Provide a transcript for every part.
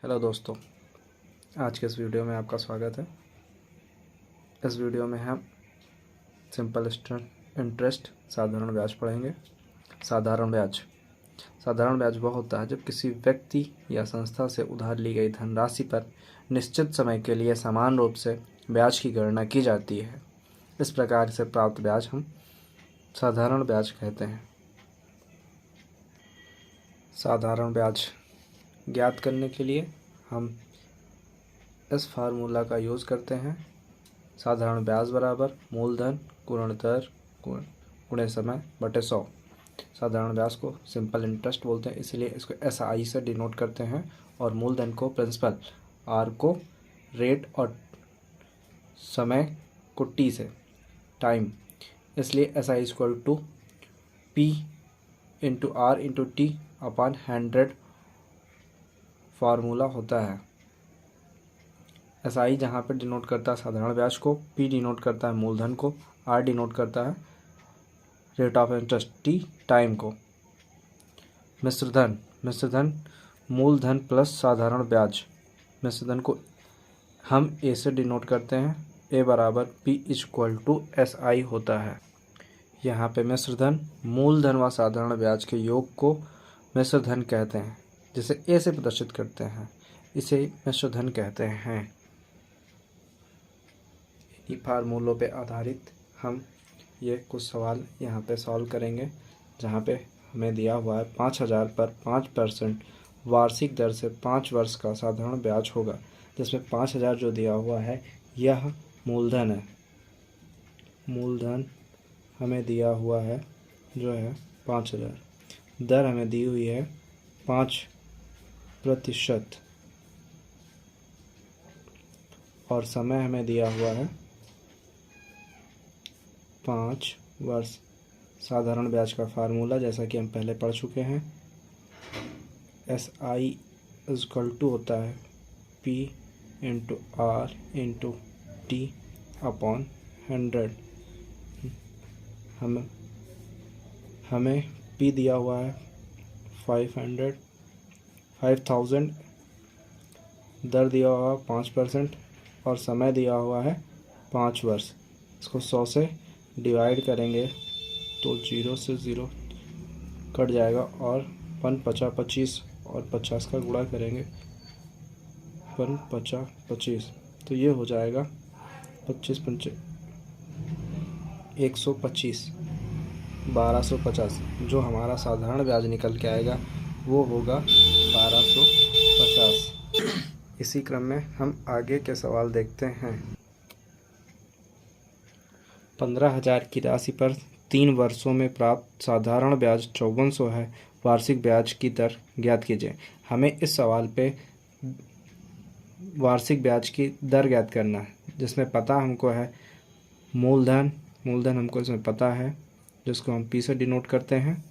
Hello दोस्तों, आज के इस वीडियो में आपका स्वागत है। इस वीडियो में हम सिंपल इंटरेस्ट साधारण ब्याज पढ़ेंगे। साधारण ब्याज वह होता है जब किसी व्यक्ति या संस्था से उधार ली गई धनराशि पर निश्चित समय के लिए समान रूप से ब्याज की गणना की जाती है। इस प्रकार से प्राप्त ब्याज हम साधारण ब्याज कहते हैं। साधारण ब्याज ज्ञात करने के लिए हम इस फार्मूला का यूज़ करते हैं। साधारण ब्याज बराबर मूलधन गुणन दर गुणे समय बटे 100। साधारण ब्याज को सिंपल इंटरेस्ट बोलते हैं, इसलिए इसको SI से डिनोट करते हैं और मूलधन को प्रिंसिपल, R को रेट और समय को T से टाइम, इसलिए SI equal to P into R into T upon 100 formula होता है। SI जहाँ पर डिनोट करता है साधारण ब्याज को, P डिनोट करता है मूलधन को, R डिनोट करता है rate of interest, T time को। मिश्रधन मूलधन प्लस साधारण ब्याज। मिश्रधन को हम A से डिनोट करते हैं, A बराबर P इक्वल टू SI होता है। यहाँ पे मिश्रधन मूलधन व साधारण ब्याज के योग को मिश्रधन कहते हैं, जिसे A से प्रदर्शित करते हैं, इसे मिश्रधन कहते हैं। इन्हीं फार्मूलों पे आधारित हम ये कुछ सवाल यहाँ पे सॉल्व करेंगे, जहाँ पे हमें दिया हुआ है 5000 पर 5% वार्षिक दर से 5 वर्ष का साधारण ब्याज होगा, जिसमें 5000 जो दिया हुआ है यह मूलधन है। मूलधन हमें दिया हुआ है जो है 5000, दर हमें दी हुई है 5% और समय हमें दिया हुआ है 5 वर्ष। साधारण ब्याज का फार्मूला जैसा कि हम पहले पढ़ चुके हैं, SI इक्वल टू होता है P into R into T upon 100। हमें P दिया हुआ है 5000, दर दिया हुआ है 5% और समय दिया हुआ है 5 वर्ष। इसको 100 से डिवाइड करेंगे तो 0 से 0 कट जाएगा और 1/50 और 50 का गुणा करेंगे 1/50, तो ये हो जाएगा 25 पंचे 125, 1250। जो हमारा साधारण ब्याज निकल के आएगा वो होगा 1250। इसी क्रम में हम आगे के सवाल देखते हैं। 15,000 की राशि पर 3 वर्षों में प्राप्त साधारण ब्याज 5400 है। वार्षिक ब्याज की दर ज्ञात कीजिए। हमें इस सवाल पे वार्षिक ब्याज की दर ज्ञात करना है, जिसमें पता हमको है मूलधन हमको इसमें पता है, जिसको हम P से डिनोट करते हैं।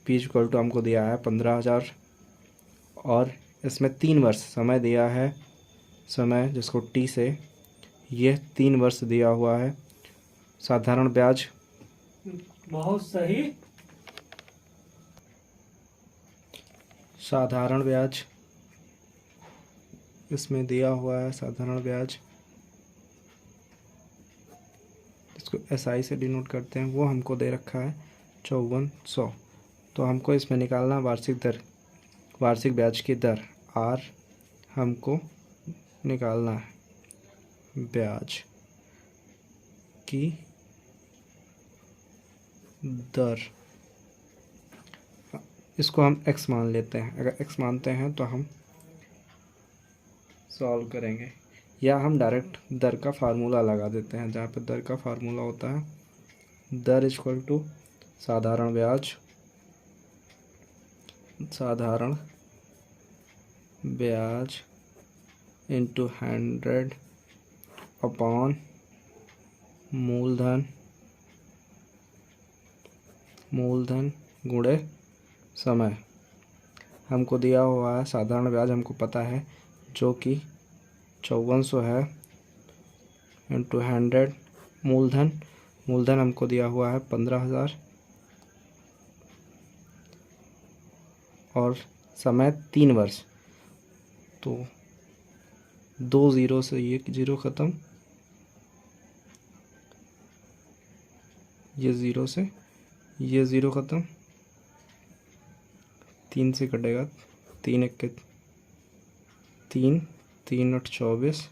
P इक्वल टू हमको दिया है 15,000 और इसमें 3 वर्ष समय दिया है, समय जिसको T से ये 3 वर्ष दिया हुआ है। साधारण ब्याज बहुत सही। साधारण ब्याज इसमें दिया हुआ है, साधारण ब्याज इसको SI से डिनोट करते हैं, वो हमको दे रखा है 5400। तो हमको इसमें निकालना वार्षिक ब्याज की दर R हमको निकालना है, ब्याज की दर, इसको हम x मान लेते हैं। अगर x मानते हैं तो हम सॉल्व करेंगे, या हम डायरेक्ट दर का फार्मूला लगा देते हैं, जहाँ पे दर का फार्मूला होता है दर इक्वल टू साधारण ब्याज इंटू 100 अपॉन मूलधन गुणे समय। हमको दिया हुआ है साधारण ब्याज, हमको पता है जो कि 5400 है, इंटू 100 मूलधन हमको दिया हुआ है 15,000 और समय 3 वर्ष। तो 2 ज़ीरो से ये ज़ीरो ख़त्म, ये ज़ीरो से ये ज़ीरो ख़त्म, 3 से कटेगा, 3 एक के 3, 3 8 24,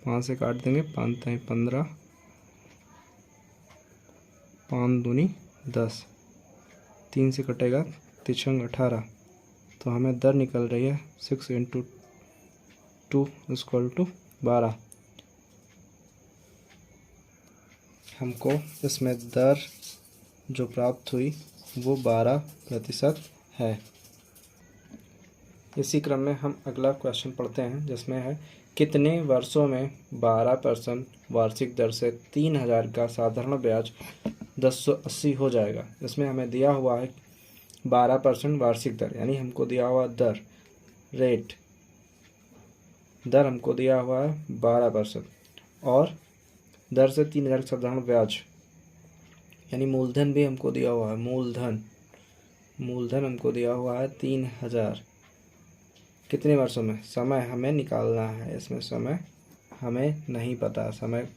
5 से काट देंगे, 5 3 15, 5 दूनी 10, 3 से कटेगा, 3 18, तो हमें दर निकल रही है 6 × 2 = 12। हमको इसमें दर जो प्राप्त हुई वो 12% है। इसी क्रम में हम अगला क्वेश्चन पढ़ते हैं, जिसमें है कितने वर्षों में 12% वार्षिक दर से 3000 का साधारण ब्याज 1080 हो जाएगा। इसमें हमें दिया हुआ है 12% वार्षिक दर, यानी हमको दिया हुआ दर रेट, दर हमको दिया हुआ है 12%, और दर से 3000 का साधारण ब्याज, यानी मूलधन भी हमको दिया हुआ है, मूलधन हमको दिया हुआ है 3000। कितने वर्षों में, समय हमें निकालना है, इसमें समय हमें नहीं पता, समय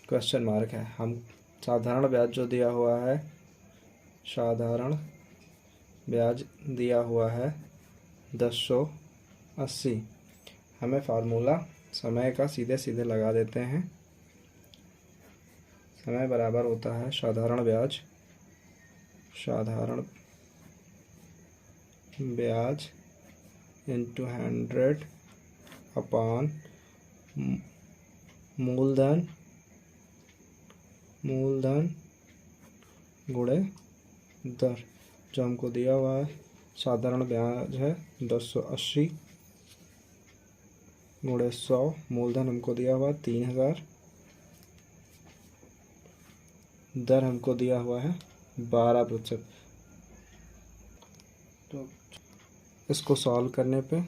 क्वेश्चन मार्क है। हम साधारण ब्याज जो दिया हुआ है, साधारण ब्याज दिया हुआ है 1080। हमें फार्मूला समय का सीधे सीधे लगा देते हैं। समय बराबर होता है साधारण ब्याज इंटू 100 अपॉन मूलधन गुणे दर। जो हमको दिया हुआ है साधारण ब्याज है 1080 गुणे 100, मूलधन हमको दिया हुआ 3000, दर हमको दिया हुआ है 12%। तो इसको सॉल्व करने पे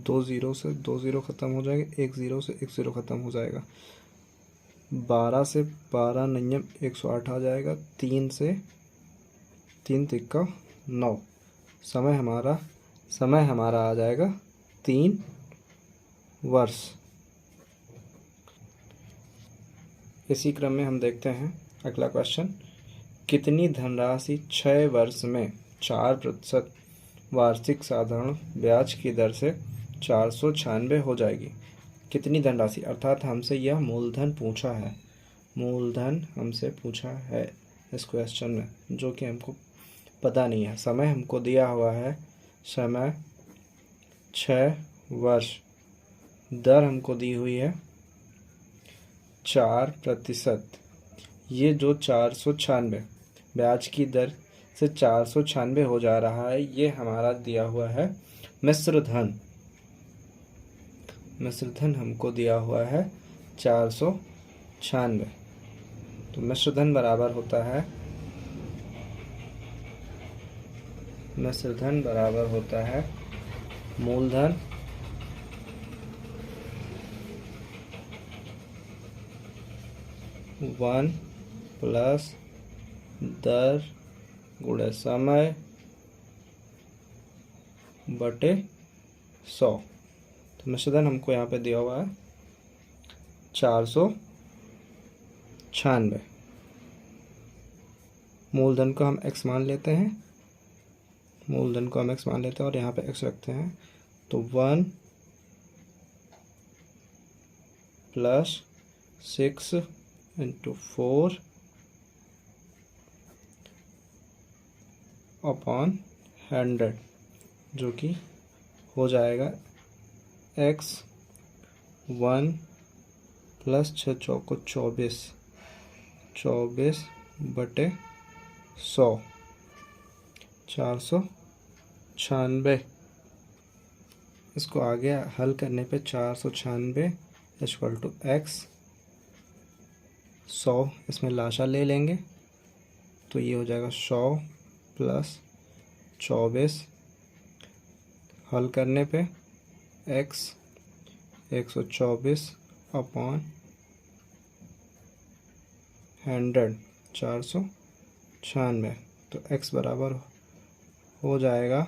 2 ज़ीरो से 2 ज़ीरो ख़त्म हो जाएगा, 1 ज़ीरो से 1 ज़ीरो ख़त्म हो जाएगा, 12 से 12 नियम 108 आ जाएगा, 3 से 3 तिक्का 9, समय हमारा आ जाएगा 3 वर्ष। इसी क्रम में हम देखते हैं अगला क्वेश्चन, कितनी धनराशि 6 वर्ष में 4% वार्षिक साधारण ब्याज की दर से 496 हो जाएगी। कितनी धनराशि, अर्थात हमसे यह मूलधन पूछा है, मूलधन हमसे पूछा है इस क्वेश्चन में, जो कि हमको पता नहीं है। समय हमको दिया हुआ है, समय 6 वर्ष, दर हमको दी हुई है 4%। ये जो 496 ब्याज की दर से 496 हो जा रहा है, ये हमारा दिया हुआ है मिश्र धन। मिश्र धन हमको दिया हुआ है 496। तो मिश्र धन बराबर होता है, मिश्र धन बराबर होता है मूलधन वन प्लस दर गुणे समय बटे 100। तो मिश्रधन हमको यहाँ पे दिया हुआ है 496। मूलधन को हम x मान लेते हैं, मूलधन को हम x मान लेते हैं और यहाँ पे x रखते हैं। तो 1 प्लस 6 × 4 अपॉन 100, जो कि हो जाएगा x 1 प्लस 6 चौको 24, 24 बटे 100, 496। इसको आगे हल करने पे 496 = x, 100 इसमें लाशा ले लेंगे तो ये हो जाएगा 100 प्लस 24, हल करने पे x 124 अपॉन 100, 496। तो x बराबर हो जाएगा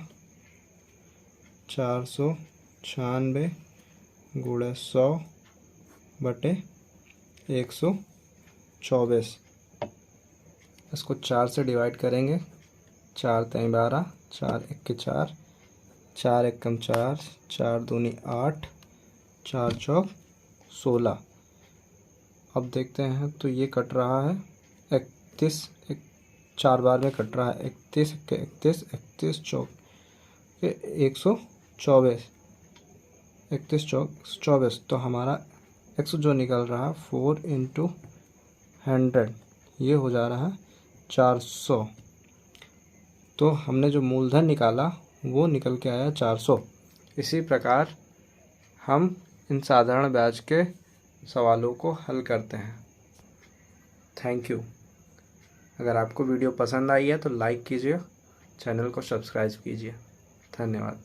496 96 गुणे 100 बटे 124। इसको 4 से डिवाइड करेंगे। 4 3 12, 4 1 4, 4 1 4, 4 दूनी 8, 4 चौक 16। अब देखते हैं तो ये कट रहा है 31, 4 बार में कट रहा है 31 31 31 चौक 124, 31 चौक 24। तो हमारा x जो निकल रहा 4 × 100, ये हो जा रहा है 400। तो हमने जो मूलधन निकाला वो निकल के आया 400। इसी प्रकार हम इन साधारण ब्याज के सवालों को हल करते हैं। Thank you. अगर आपको वीडियो पसंद आई है तो लाइक कीजिए, चैनल को सब्सक्राइब कीजिए। धन्यवाद।